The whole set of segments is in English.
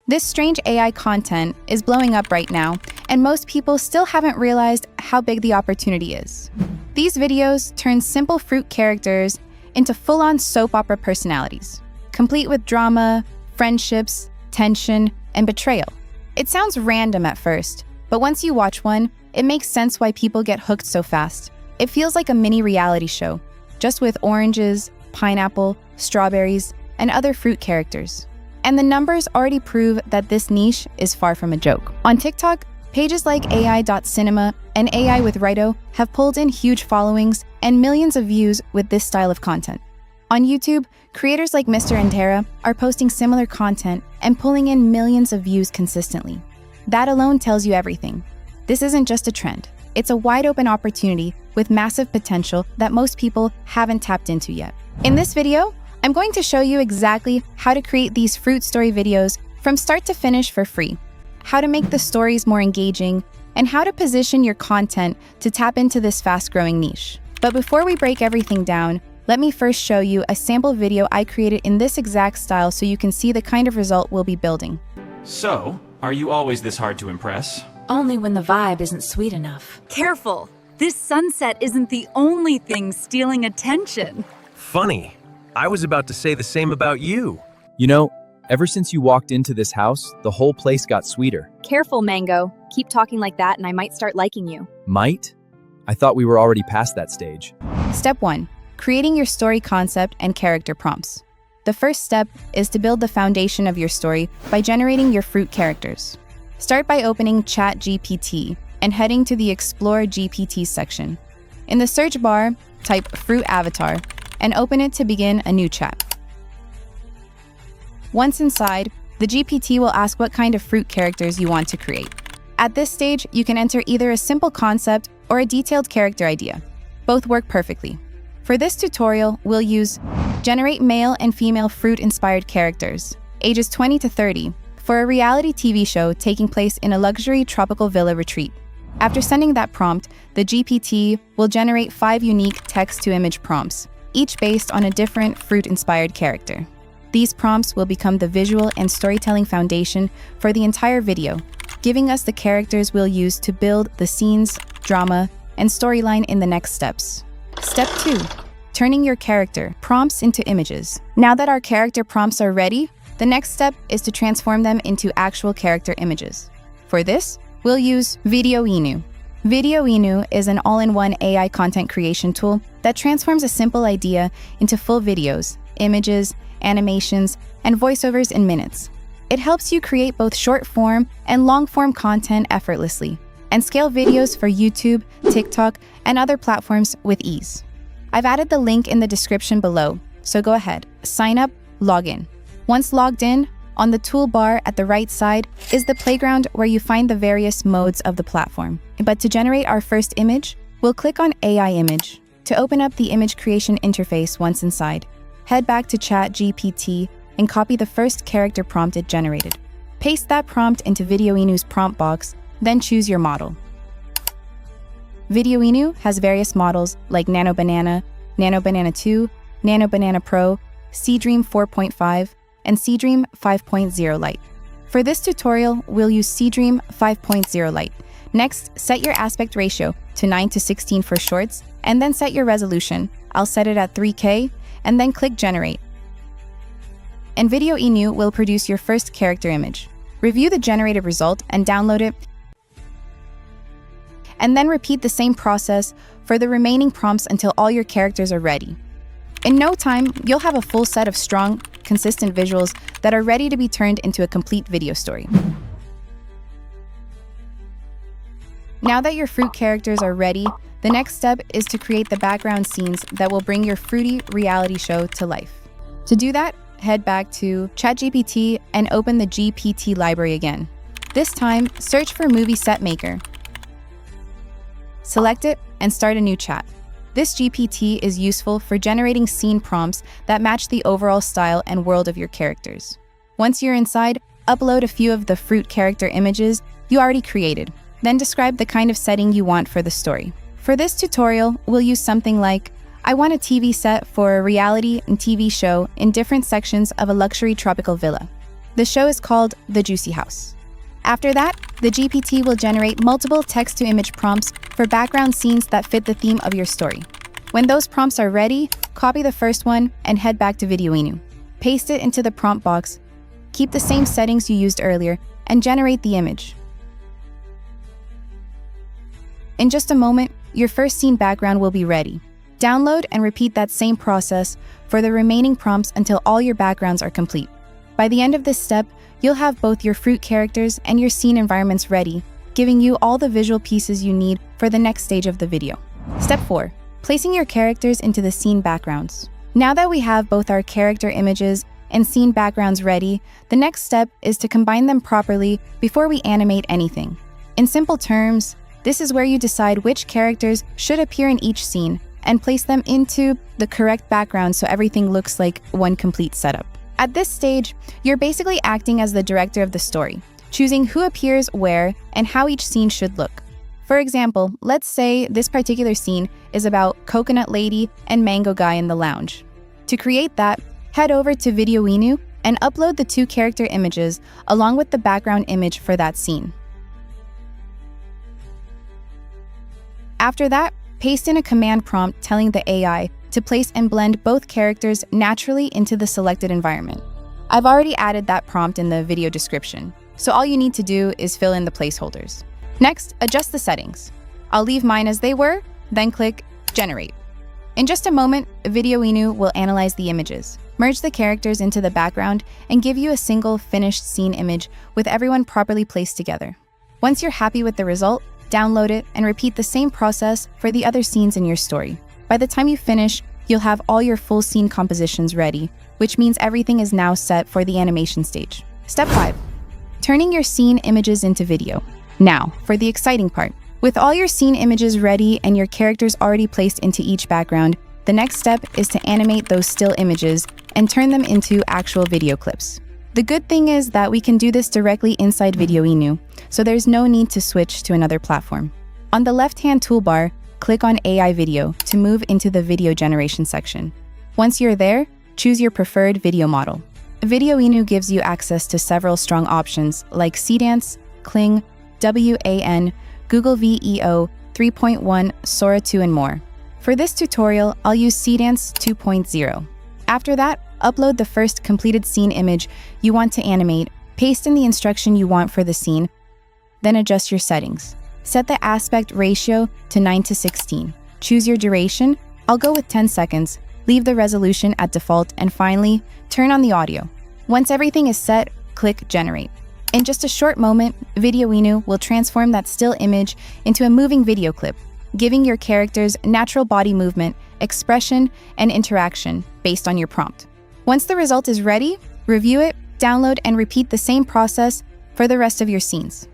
This strange AI content is blowing up right now, and most people still haven't realized how big the opportunity is. These videos turn simple fruit characters into full-on soap opera personalities, complete with drama, friendships, tension, and betrayal. It sounds random at first, but once you watch one, it makes sense why people get hooked so fast. It feels like a mini reality show, just with oranges, pineapple, strawberries, and other fruit characters. And the numbers already prove that this niche is far from a joke. On TikTok, pages like AI.cinema and AI with Righto have pulled in huge followings and millions of views with this style of content. On YouTube, creators like Mr. and Tara are posting similar content and pulling in millions of views consistently. That alone tells you everything. This isn't just a trend. It's a wide-open opportunity with massive potential that most people haven't tapped into yet. In this video, I'm going to show you exactly how to create these fruit story videos from start to finish for free, how to make the stories more engaging, and how to position your content to tap into this fast-growing niche. But before we break everything down, let me first show you a sample video I created in this exact style so you can see the kind of result we'll be building. So, are you always this hard to impress? Only when the vibe isn't sweet enough. Careful! This sunset isn't the only thing stealing attention. Funny. I was about to say the same about you. You know, ever since you walked into this house, the whole place got sweeter. Careful, Mango. Keep talking like that and I might start liking you. Might? I thought we were already past that stage. Step 1. Creating your story concept and character prompts. The first step is to build the foundation of your story by generating your fruit characters. Start by opening ChatGPT and heading to the Explore GPT section. In the search bar, type Fruit Avatar and open it to begin a new chat. Once inside, the GPT will ask what kind of fruit characters you want to create. At this stage, you can enter either a simple concept or a detailed character idea. Both work perfectly. For this tutorial, we'll use Generate Male and Female Fruit-Inspired Characters, ages 20 to 30, for a reality TV show taking place in a luxury tropical villa retreat. After sending that prompt, the GPT will generate 5 unique text-to-image prompts, each based on a different fruit-inspired character. These prompts will become the visual and storytelling foundation for the entire video, giving us the characters we'll use to build the scenes, drama, and storyline in the next steps. Step 2. Turning your character prompts into images. Now that our character prompts are ready, the next step is to transform them into actual character images. For this, we'll use Video Inu. Video Inu is an all-in-one AI content creation tool that transforms a simple idea into full videos, images, animations, and voiceovers in minutes. It helps you create both short-form and long-form content effortlessly, and scale videos for YouTube, TikTok, and other platforms with ease. I've added the link in the description below, so go ahead, sign up, log in. Once logged in, on the toolbar at the right side is the playground where you find the various modes of the platform. But to generate our first image, we'll click on AI Image. To open up the image creation interface once inside, head back to ChatGPT and copy the first character prompt it generated. Paste that prompt into Video Inu's prompt box, then choose your model. Video Inu has various models like Nano Banana, Nano Banana 2, Nano Banana Pro, Seedream 4.5, and Seedream 5.0 Lite. For this tutorial, we'll use Seedream 5.0 Lite. Next, set your aspect ratio to 9:16 for shorts, and then set your resolution. I'll set it at 3K, and then click Generate. And Video Inu will produce your first character image. Review the generated result and download it, and then repeat the same process for the remaining prompts until all your characters are ready. In no time, you'll have a full set of strong, consistent visuals that are ready to be turned into a complete video story. Now that your fruit characters are ready, the next step is to create the background scenes that will bring your fruity reality show to life. To do that, head back to ChatGPT and open the GPT library again. This time, search for Movie Set Maker. Select it and start a new chat. This GPT is useful for generating scene prompts that match the overall style and world of your characters. Once you're inside, upload a few of the fruit character images you already created. Then describe the kind of setting you want for the story. For this tutorial, we'll use something like, I want a TV set for a reality and TV show in different sections of a luxury tropical villa. The show is called The Juicy House. After that, the GPT will generate multiple text-to-image prompts for background scenes that fit the theme of your story. When those prompts are ready, copy the first one and head back to Video Inu. Paste it into the prompt box, keep the same settings you used earlier, and generate the image. In just a moment, your first scene background will be ready. Download and repeat that same process for the remaining prompts until all your backgrounds are complete. By the end of this step, you'll have both your fruit characters and your scene environments ready, giving you all the visual pieces you need for the next stage of the video. Step 4. Placing your characters into the scene backgrounds. Now that we have both our character images and scene backgrounds ready, the next step is to combine them properly before we animate anything. In simple terms, this is where you decide which characters should appear in each scene and place them into the correct background so everything looks like one complete setup. At this stage, you're basically acting as the director of the story, choosing who appears where and how each scene should look. For example, let's say this particular scene is about Coconut Lady and Mango Guy in the lounge. To create that, head over to Video Inu and upload the 2 character images along with the background image for that scene. After that, paste in a command prompt telling the AI to place and blend both characters naturally into the selected environment. I've already added that prompt in the video description, so all you need to do is fill in the placeholders. Next, adjust the settings. I'll leave mine as they were, then click Generate. In just a moment, Video Inu will analyze the images, merge the characters into the background, and give you a single finished scene image with everyone properly placed together. Once you're happy with the result, download it and repeat the same process for the other scenes in your story. By the time you finish, you'll have all your full scene compositions ready, which means everything is now set for the animation stage. Step 5. Turning your scene images into video. Now, for the exciting part. With all your scene images ready and your characters already placed into each background, the next step is to animate those still images and turn them into actual video clips. The good thing is that we can do this directly inside Video Inu, so there's no need to switch to another platform. On the left-hand toolbar, click on AI Video to move into the video generation section. Once you're there, choose your preferred video model. Video Inu gives you access to several strong options like Cdance, Kling, WAN, Google VEO, 3.1, Sora 2, and more. For this tutorial, I'll use Cdance 2.0. After that, upload the first completed scene image you want to animate, paste in the instruction you want for the scene, then adjust your settings. Set the aspect ratio to 9:16. Choose your duration. I'll go with 10 seconds. Leave the resolution at default, and finally, turn on the audio. Once everything is set, click Generate. In just a short moment, Video Inu will transform that still image into a moving video clip, giving your characters natural body movement, expression, and interaction based on your prompt. Once the result is ready, review it, download, and repeat the same process for the rest of your scenes.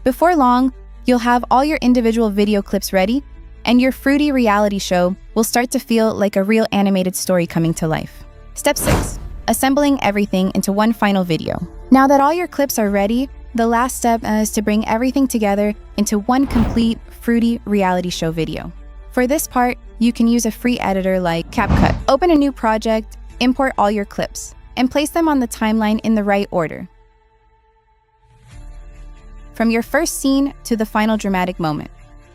Before long, you'll have all your individual video clips ready, and your fruity reality show will start to feel like a real animated story coming to life. Step 6. Assembling everything into one final video. Now that all your clips are ready, the last step is to bring everything together into one complete, fruity reality show video. For this part, you can use a free editor like CapCut. Open a new project, import all your clips, and place them on the timeline in the right order. From your first scene to the final dramatic moment.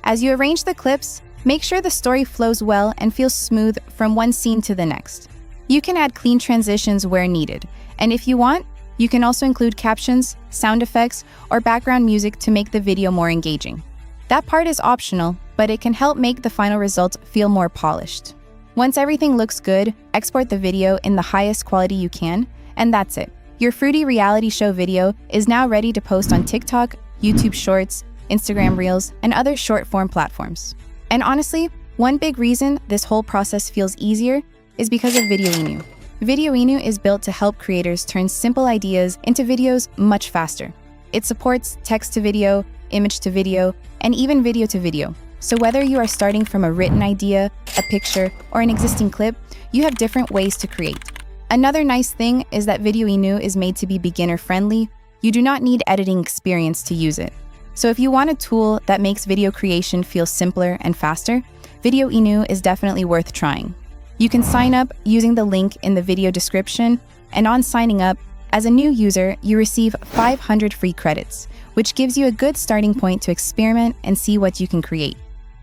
As you arrange the clips, make sure the story flows well and feels smooth from one scene to the next. You can add clean transitions where needed, and if you want, you can also include captions, sound effects, or background music to make the video more engaging. That part is optional, but it can help make the final result feel more polished. Once everything looks good, export the video in the highest quality you can, and that's it. Your fruity reality show video is now ready to post on TikTok, YouTube Shorts, Instagram Reels, and other short-form platforms. And honestly, one big reason this whole process feels easier is because of Video Inu. Video Inu is built to help creators turn simple ideas into videos much faster. It supports text-to-video, image-to-video, and even video-to-video. So whether you are starting from a written idea, a picture, or an existing clip, you have different ways to create. Another nice thing is that Video Inu is made to be beginner-friendly. You do not need editing experience to use it. So if you want a tool that makes video creation feel simpler and faster, Video Inu is definitely worth trying. You can sign up using the link in the video description, and on signing up, as a new user, you receive 500 free credits, which gives you a good starting point to experiment and see what you can create.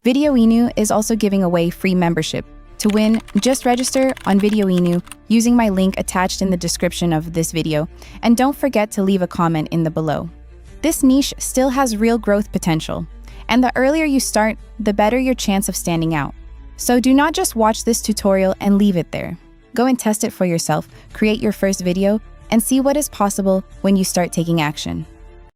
Video Inu is also giving away free membership. To win, just register on Video Inu using my link attached in the description of this video, and don't forget to leave a comment in the below. This niche still has real growth potential, and the earlier you start, the better your chance of standing out. So do not just watch this tutorial and leave it there. Go and test it for yourself, create your first video, and see what is possible when you start taking action.